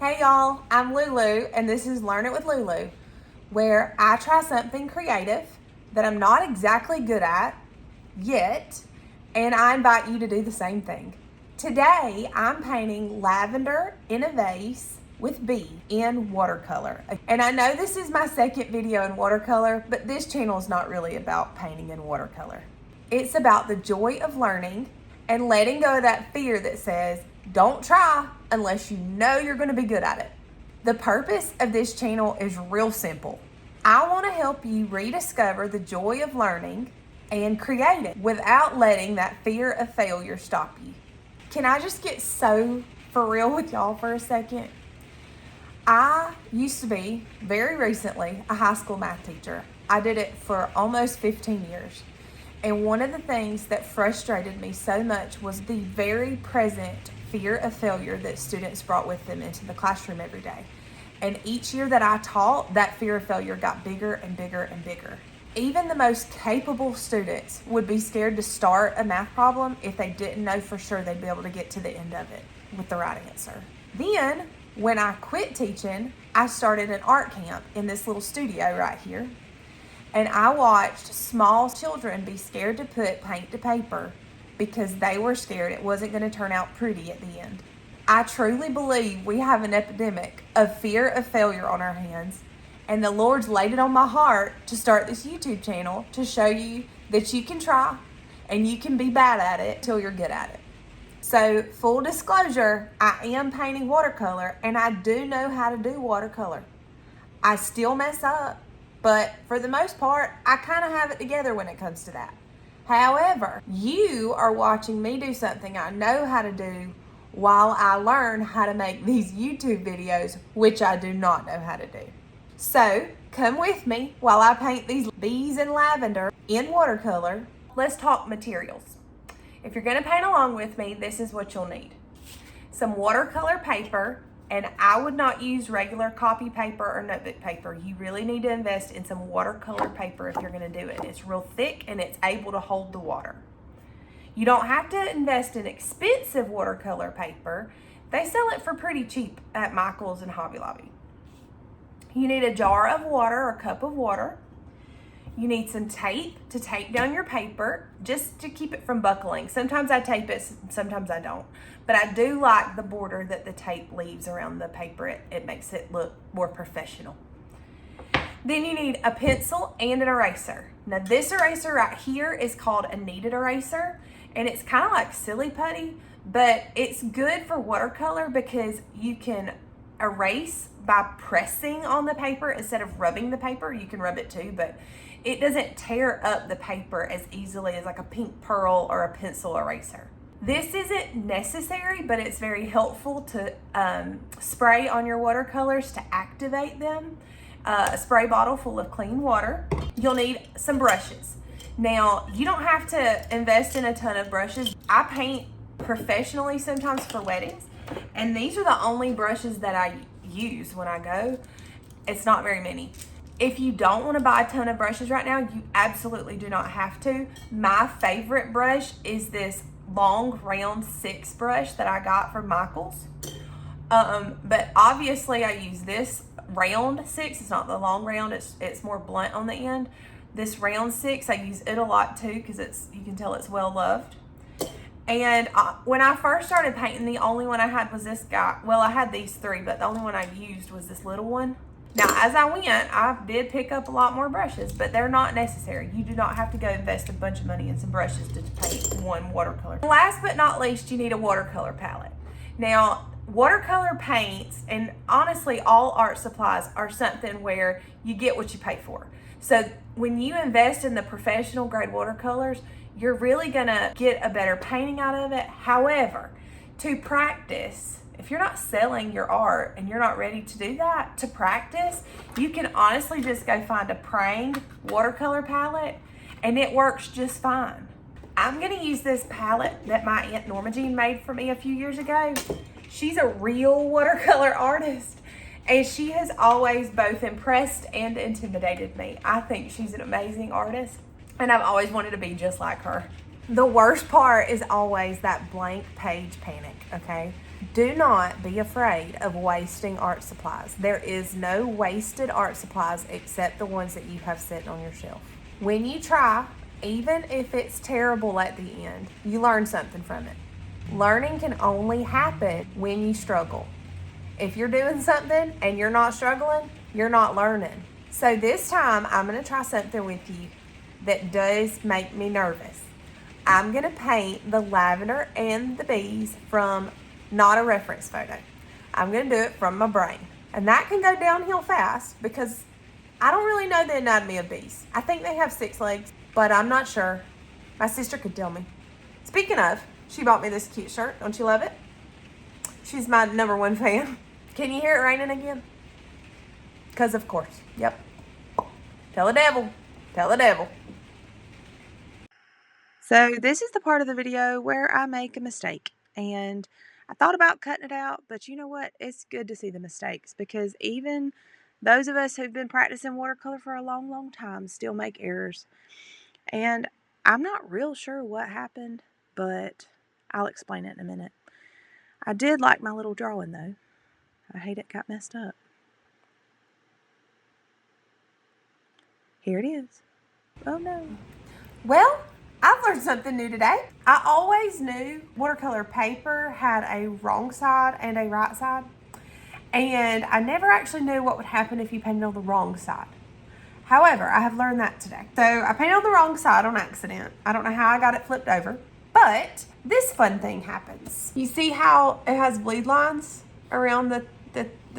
Hey y'all, I'm Lulu and this is Learn It with Lulu, where I try something creative that I'm not exactly good at yet, and I invite you to do the same thing. Today, I'm painting lavender in a vase with B in watercolor. And I know this is my second video in watercolor, but this channel is not really about painting in watercolor. It's about the joy of learning and letting go of that fear that says, don't try unless you know you're going to be good at it. The purpose of this channel is real simple. I want to help you rediscover the joy of learning and creating without letting that fear of failure stop you. Can I just get so for real with y'all for a second? I used to be, very recently, a high school math teacher. I did it for almost 15 years. And one of the things that frustrated me so much was the very present fear of failure that students brought with them into the classroom every day. And each year that I taught, that fear of failure got bigger and bigger and bigger. Even the most capable students would be scared to start a math problem if they didn't know for sure they'd be able to get to the end of it with the right answer. Then, when I quit teaching, I started an art camp in this little studio right here. And I watched small children be scared to put paint to paper because they were scared it wasn't going to turn out pretty at the end. I truly believe we have an epidemic of fear of failure on our hands, and the Lord's laid it on my heart to start this YouTube channel to show you that you can try and you can be bad at it till you're good at it. So, full disclosure, I am painting watercolor and I do know how to do watercolor. I still mess up, but for the most part, I kind of have it together when it comes to that. However, you are watching me do something I know how to do while I learn how to make these YouTube videos, which I do not know how to do. So, come with me while I paint these bees in lavender in watercolor. Let's talk materials. If you're going to paint along with me, this is what you'll need. Some watercolor paper, and I would not use regular copy paper or notebook paper. You really need to invest in some watercolor paper if you're going to do it. It's real thick and it's able to hold the water. You don't have to invest in expensive watercolor paper. They sell it for pretty cheap at Michael's and Hobby Lobby. You need a jar of water or cup of water. You need some tape to tape down your paper just to keep it from buckling. Sometimes I tape it, sometimes I don't. But I do like the border that the tape leaves around the paper. It makes it look more professional. Then you need a pencil and an eraser. Now this eraser right here is called a kneaded eraser, and it's kind of like silly putty, but it's good for watercolor because you can erase by pressing on the paper instead of rubbing the paper. You can rub it too, but it doesn't tear up the paper as easily as like a pink pearl or a pencil eraser. This isn't necessary, but it's very helpful to spray on your watercolors to activate them. A spray bottle full of clean water. You'll need some brushes. Now, you don't have to invest in a ton of brushes. I paint professionally sometimes for weddings, and these are the only brushes that I use when I go. It's not very many. If you don't want to buy a ton of brushes right now, you absolutely do not have to. My favorite brush is this long round 6 brush that I got from Michael's. But obviously I use this round 6. It's not the long round, it's more blunt on the end. This round 6, I use it a lot too because you can tell it's well loved. And when I first started painting, the only one I had was this guy. Well, I had these 3, but the only one I used was this little one. Now, as I went, I did pick up a lot more brushes, but they're not necessary. You do not have to go invest a bunch of money in some brushes to paint one watercolor. Last but not least, you need a watercolor palette. Now, watercolor paints, and honestly, all art supplies are something where you get what you pay for. So when you invest in the professional grade watercolors, you're really gonna get a better painting out of it. However, to practice, if you're not selling your art and you're not ready to do that, to practice, you can honestly just go find a pranged watercolor palette and it works just fine. I'm gonna use this palette that my Aunt Norma Jean made for me a few years ago. She's a real watercolor artist and she has always both impressed and intimidated me. I think she's an amazing artist and I've always wanted to be just like her. The worst part is always that blank page panic, okay? Do not be afraid of wasting art supplies. There is no wasted art supplies except the ones that you have sitting on your shelf. When you try, even if it's terrible at the end, you learn something from it. Learning can only happen when you struggle. If you're doing something and you're not struggling, you're not learning. So this time, I'm going to try something with you that does make me nervous. I'm going to paint the lavender and the bees from not a reference photo. I'm going to do it from my brain. And that can go downhill fast because I don't really know the anatomy of bees. I think they have 6 legs, but I'm not sure. My sister could tell me. Speaking of, she bought me this cute shirt. Don't you love it? She's my #1 fan. Can you hear it raining again? Because of course. Yep. Tell the devil. Tell the devil. So this is the part of the video where I make a mistake. And I thought about cutting it out, but you know what? It's good to see the mistakes because even those of us who've been practicing watercolor for a long, long time still make errors. And I'm not real sure what happened, but I'll explain it in a minute. I did like my little drawing though. I hate it got messed up. Here it is. Oh no. Well, I've learned something new today. I always knew watercolor paper had a wrong side and a right side. And I never actually knew what would happen if you painted on the wrong side. However, I have learned that today. So I painted on the wrong side on accident. I don't know how I got it flipped over, but this fun thing happens. You see how it has bleed lines around the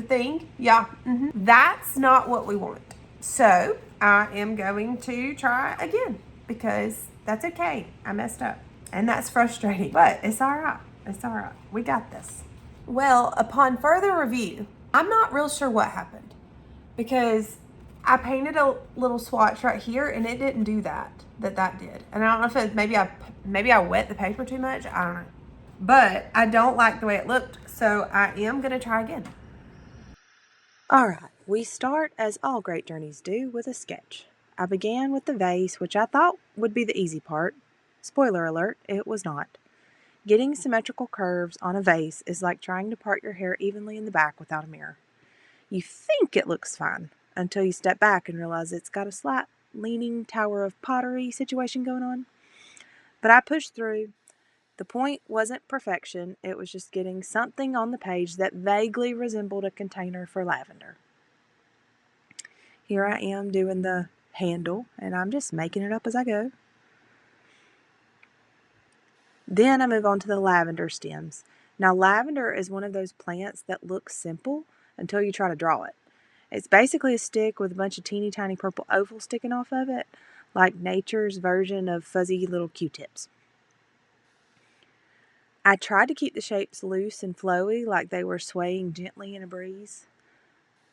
thing? Yeah, That's not what we want. So I am going to try again because that's okay. I messed up and that's frustrating, but it's all right. It's all right. We got this. Well, upon further review, I'm not real sure what happened because I painted a little swatch right here and it didn't do that did. And I don't know if it's maybe I wet the paper too much. I don't know. But I don't like the way it looked, so I am going to try again. All right, we start as all great journeys do with a sketch. I began with the vase, which I thought would be the easy part. Spoiler alert, it was not. Getting symmetrical curves on a vase is like trying to part your hair evenly in the back without a mirror. You think it looks fine until you step back and realize it's got a slight leaning tower of pottery situation going on. But I pushed through. The point wasn't perfection, it was just getting something on the page that vaguely resembled a container for lavender. Here I am doing the handle, and I'm just making it up as I go. Then I move on to the lavender stems. Now, lavender is one of those plants that looks simple until you try to draw it. It's basically a stick with a bunch of teeny tiny purple ovals sticking off of it, like nature's version of fuzzy little Q-tips. I tried to keep the shapes loose and flowy, like they were swaying gently in a breeze.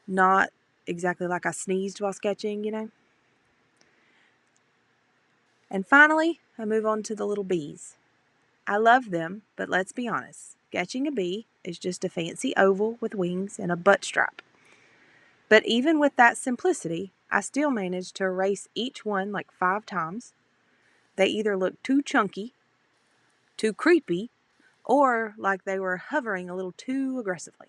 Not exactly like I sneezed while sketching, you know. And finally, I move on to the little bees. I love them, but let's be honest, sketching a bee is just a fancy oval with wings and a butt stripe. But even with that simplicity, I still managed to erase each one like 5 times. They either looked too chunky, too creepy, or like they were hovering a little too aggressively.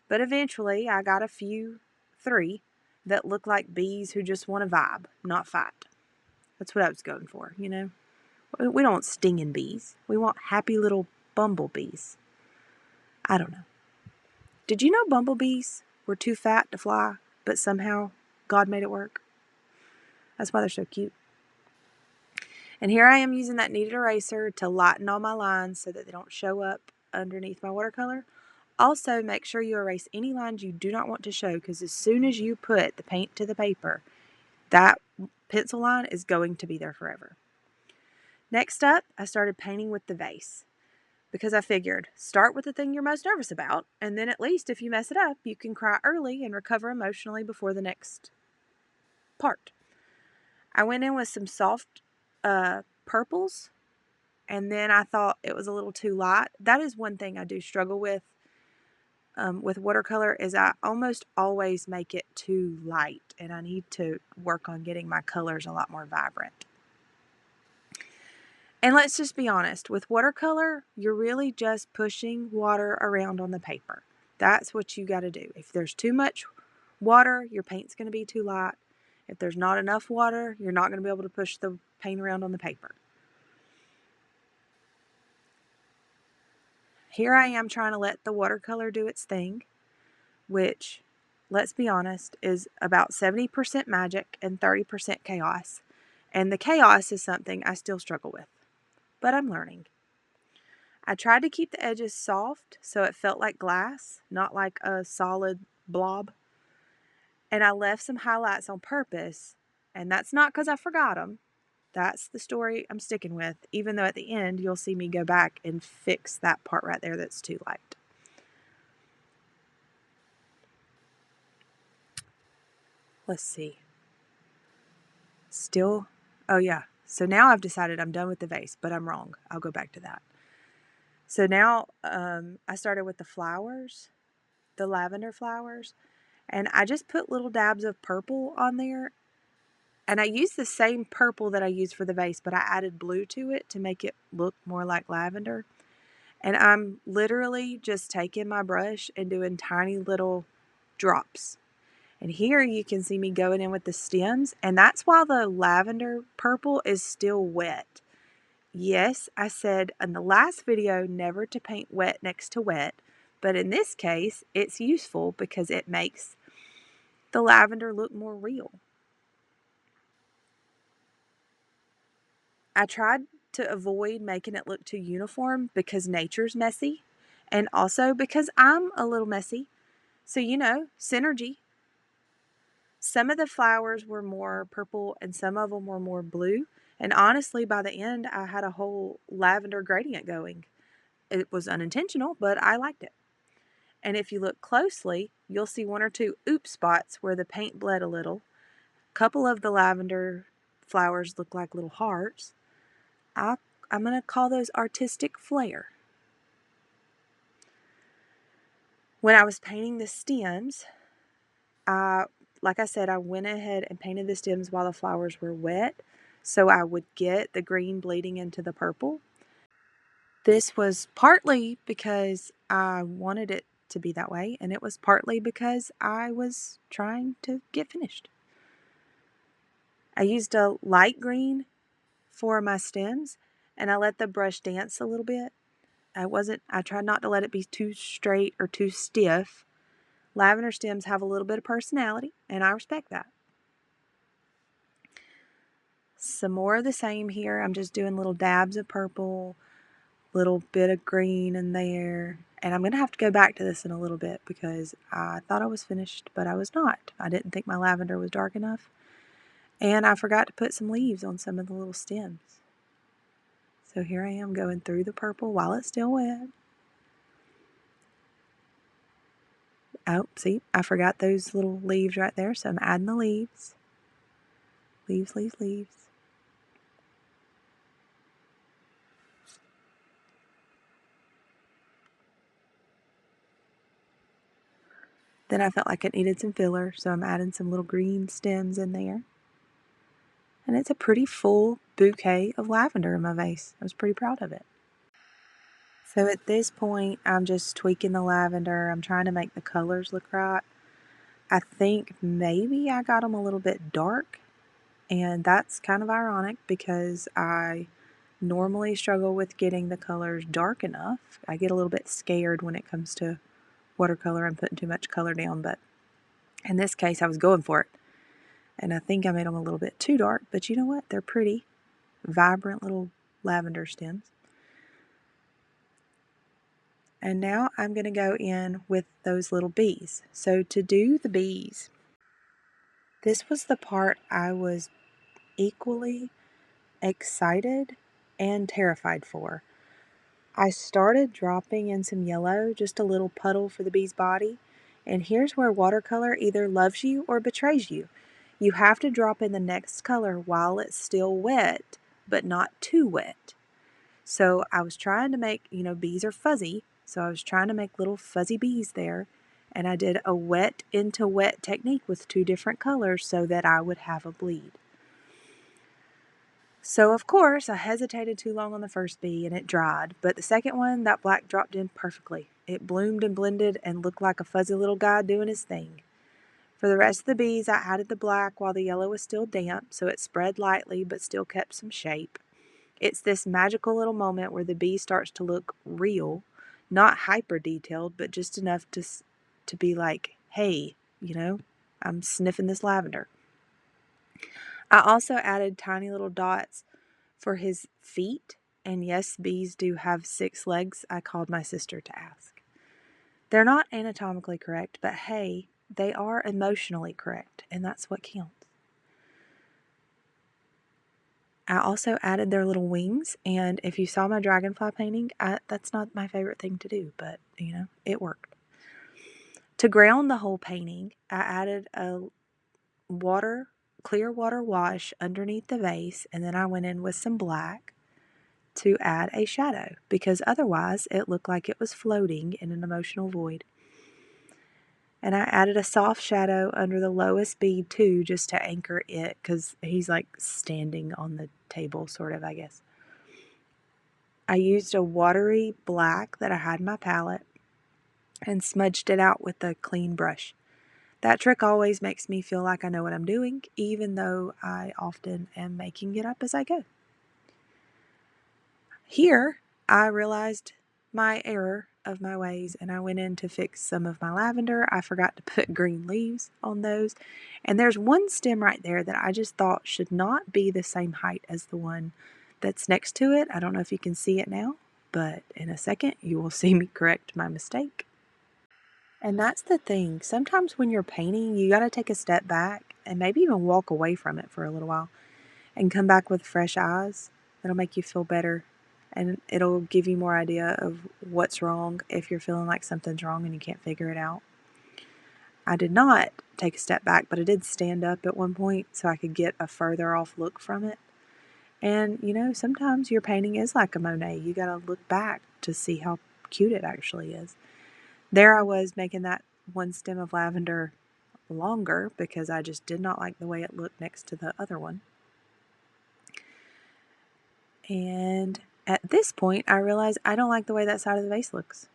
But eventually I got 3, that look like bees who just want to vibe, not fight. That's what I was going for, you know. We don't want stinging bees. We want happy little bumblebees. I don't know. Did you know bumblebees were too fat to fly, but somehow God made it work? That's why they're so cute. And here I am using that kneaded eraser to lighten all my lines so that they don't show up underneath my watercolor. Also, make sure you erase any lines you do not want to show, because as soon as you put the paint to the paper, that pencil line is going to be there forever. Next up, I started painting with the vase, because I figured, start with the thing you're most nervous about, and then at least if you mess it up, you can cry early and recover emotionally before the next part. I went in with some soft purples, and then I thought it was a little too light. That is one thing I do struggle with watercolor, is I almost always make it too light, and I need to work on getting my colors a lot more vibrant. And let's just be honest, with watercolor, you're really just pushing water around on the paper. That's what you got to do. If there's too much water, your paint's going to be too light. If there's not enough water, you're not going to be able to push the paint around on the paper. Here I am trying to let the watercolor do its thing, which, let's be honest, is about 70% magic and 30% chaos. And the chaos is something I still struggle with, but I'm learning. I tried to keep the edges soft so it felt like glass, not like a solid blob. And I left some highlights on purpose, and that's not because I forgot them. That's the story I'm sticking with, even though at the end you'll see me go back and fix that part right there that's too light. Let's see. Still, oh yeah. So now I've decided I'm done with the vase, but I'm wrong. I'll go back to that. So now I started with the flowers, the lavender flowers, and I just put little dabs of purple on there. And I used the same purple that I used for the vase, but I added blue to it to make it look more like lavender. And I'm literally just taking my brush and doing tiny little drops. And here you can see me going in with the stems, and that's while the lavender purple is still wet. Yes, I said in the last video never to paint wet next to wet, but in this case it's useful because it makes the lavender look more real. I tried to avoid making it look too uniform because nature's messy, and also because I'm a little messy. So, synergy. Some of the flowers were more purple and some of them were more blue. And honestly, by the end, I had a whole lavender gradient going. It was unintentional, but I liked it. And if you look closely, you'll see one or two oop spots where the paint bled a little. A couple of the lavender flowers look like little hearts. I'm going to call those artistic flair. When I was painting the stems, like I said, I went ahead and painted the stems while the flowers were wet so I would get the green bleeding into the purple. This was partly because I wanted it to be that way, and it was partly because I was trying to get finished. I used a light green for my stems, and I let the brush dance a little bit. I tried not to let it be too straight or too stiff. Lavender stems have a little bit of personality, and I respect that. Some more of the same here. I'm just doing little dabs of purple, little bit of green in there. And I'm going to have to go back to this in a little bit because I thought I was finished, but I was not. I didn't think my lavender was dark enough. And I forgot to put some leaves on some of the little stems. So here I am going through the purple while it's still wet. Oh, see, I forgot those little leaves right there, so I'm adding the leaves. Leaves, leaves, leaves. Then I felt like it needed some filler, so I'm adding some little green stems in there. And it's a pretty full bouquet of lavender in my vase. I was pretty proud of it. So at this point, I'm just tweaking the lavender. I'm trying to make the colors look right. I think maybe I got them a little bit dark, and that's kind of ironic because I normally struggle with getting the colors dark enough. I get a little bit scared when it comes to watercolor and putting too much color down, but in this case, I was going for it. And I think I made them a little bit too dark, but you know what? They're pretty, vibrant little lavender stems. And now I'm going to go in with those little bees. So to do the bees, this was the part I was equally excited and terrified for. I started dropping in some yellow, just a little puddle for the bee's body. And here's where watercolor either loves you or betrays you. You have to drop in the next color while it's still wet, but not too wet. So I was trying to make, bees are fuzzy, so I was trying to make little fuzzy bees there. And I did a wet into wet technique with two different colors so that I would have a bleed. So, of course, I hesitated too long on the first bee and it dried, but the second one, that black dropped in perfectly. It bloomed and blended and looked like a fuzzy little guy doing his thing. For the rest of the bees, I added the black while the yellow was still damp, so it spread lightly but still kept some shape. It's this magical little moment where the bee starts to look real, not hyper detailed, but just enough to be like, hey, I'm sniffing this lavender. I also added tiny little dots for his feet, and yes, bees do have 6 legs. I called my sister to ask. They're not anatomically correct, but hey, they are emotionally correct, and that's what counts. I also added their little wings, and if you saw my dragonfly painting, that's not my favorite thing to do, but it worked. To ground the whole painting, I added a clear water wash underneath the vase, and then I went in with some black to add a shadow, because otherwise it looked like it was floating in an emotional void. And I added a soft shadow under the lowest bead too, just to anchor it, because he's like standing on the table, sort of, I guess. I used a watery black that I had in my palette and smudged it out with a clean brush. That trick always makes me feel like I know what I'm doing, even though I often am making it up as I go. Here, I realized my error of my ways, and I went in to fix some of my lavender. I forgot to put green leaves on those, and there's one stem right there that I just thought should not be the same height as the one that's next to it. I don't know if you can see it now, but in a second you will see me correct my mistake. And that's the thing. Sometimes when you're painting, you got to take a step back and maybe even walk away from it for a little while and come back with fresh eyes. It'll make you feel better, and it'll give you more idea of what's wrong if you're feeling like something's wrong and you can't figure it out. I did not take a step back, but I did stand up at one point so I could get a further off look from it. And sometimes your painting is like a Monet. You got to look back to see how cute it actually is. There I was making that one stem of lavender longer because I just did not like the way it looked next to the other one. And at this point, I realized I don't like the way that side of the vase looks.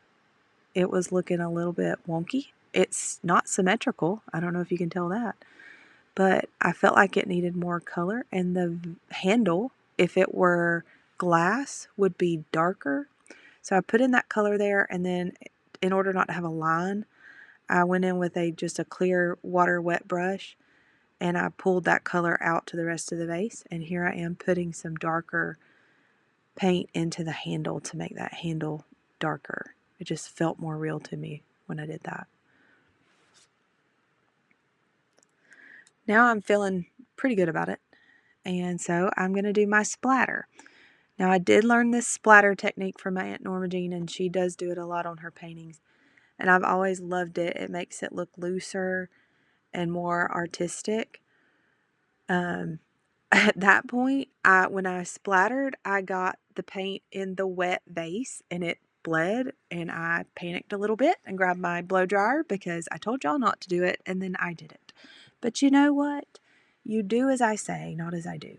It was looking a little bit wonky. It's not symmetrical. I don't know if you can tell that. But I felt like it needed more color, and the handle, if it were glass, would be darker. So I put in that color there, and then in order not to have a line, I went in with just a clear water wet brush, and I pulled that color out to the rest of the vase. And here I am putting some darker paint into the handle to make that handle darker. It just felt more real to me when I did that. Now I'm feeling pretty good about it. And so I'm going to do my splatter. Now I did learn this splatter technique from my Aunt Norma Jean, and she does do it a lot on her paintings. And I've always loved it. It makes it look looser and more artistic. At that point, when I splattered, I got the paint in the wet vase and it bled, and I panicked a little bit and grabbed my blow dryer because I told y'all not to do it, and then I did it. But you know what? You do as I say, not as I do.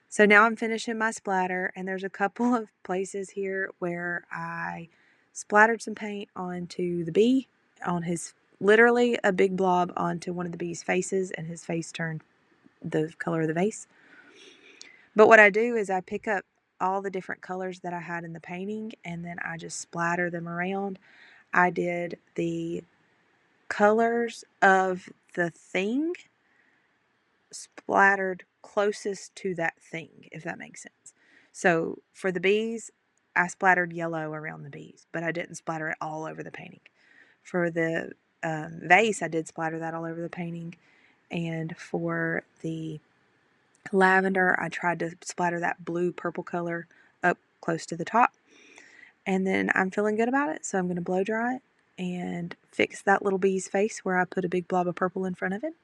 So now I'm finishing my splatter, and there's a couple of places here where I splattered some paint onto the bee, literally a big blob onto one of the bee's faces, and his face turned the color of the vase. But what I do is I pick up all the different colors that I had in the painting, and then I just splatter them around. I did the colors of the thing splattered closest to that thing, if that makes sense. So for the bees, I splattered yellow around the bees, but I didn't splatter it all over the painting. For the vase, I did splatter that all over the painting. And for the lavender, I tried to splatter that blue purple color up close to the top. And then I'm feeling good about it, so I'm going to blow dry it and fix that little bee's face where I put a big blob of purple in front of it.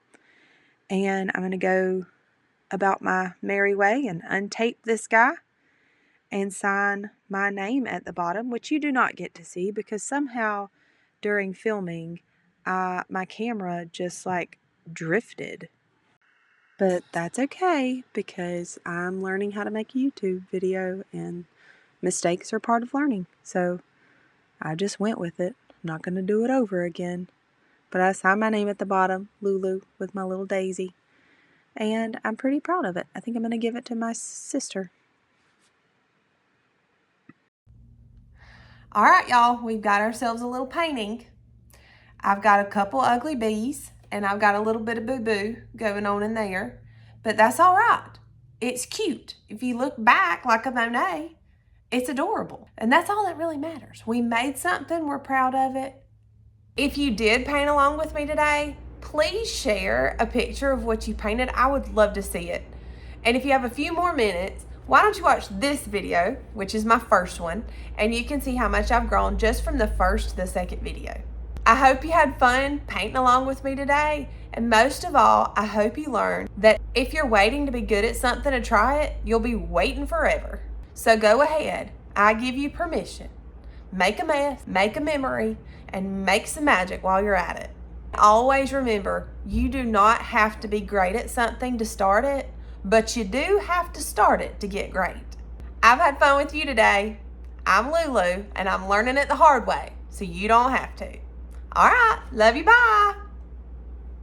And I'm going to go about my merry way and untape this guy and sign my name at the bottom, which you do not get to see because somehow during filming, my camera just like drifted. But that's okay because I'm learning how to make a YouTube video and mistakes are part of learning. So I just went with it. I'm not going to do it over again. But I signed my name at the bottom, Lulu, with my little daisy. And I'm pretty proud of it. I think I'm going to give it to my sister. All right, y'all, we've got ourselves a little painting. I've got a couple ugly bees and I've got a little bit of boo-boo going on in there, but that's all right. It's cute. If you look back like a Monet, it's adorable. And that's all that really matters. We made something, we're proud of it. If you did paint along with me today, please share a picture of what you painted. I would love to see it. And if you have a few more minutes, why don't you watch this video, which is my first one, and you can see how much I've grown just from the first to the second video. I hope you had fun painting along with me today, and most of all, I hope you learned that if you're waiting to be good at something to try it, you'll be waiting forever. So go ahead, I give you permission. Make a mess, make a memory, and make some magic while you're at it. Always remember, you do not have to be great at something to start it, but you do have to start it to get great. I've had fun with you today. I'm Lulu, and I'm learning it the hard way, so you don't have to. All right, love you, bye.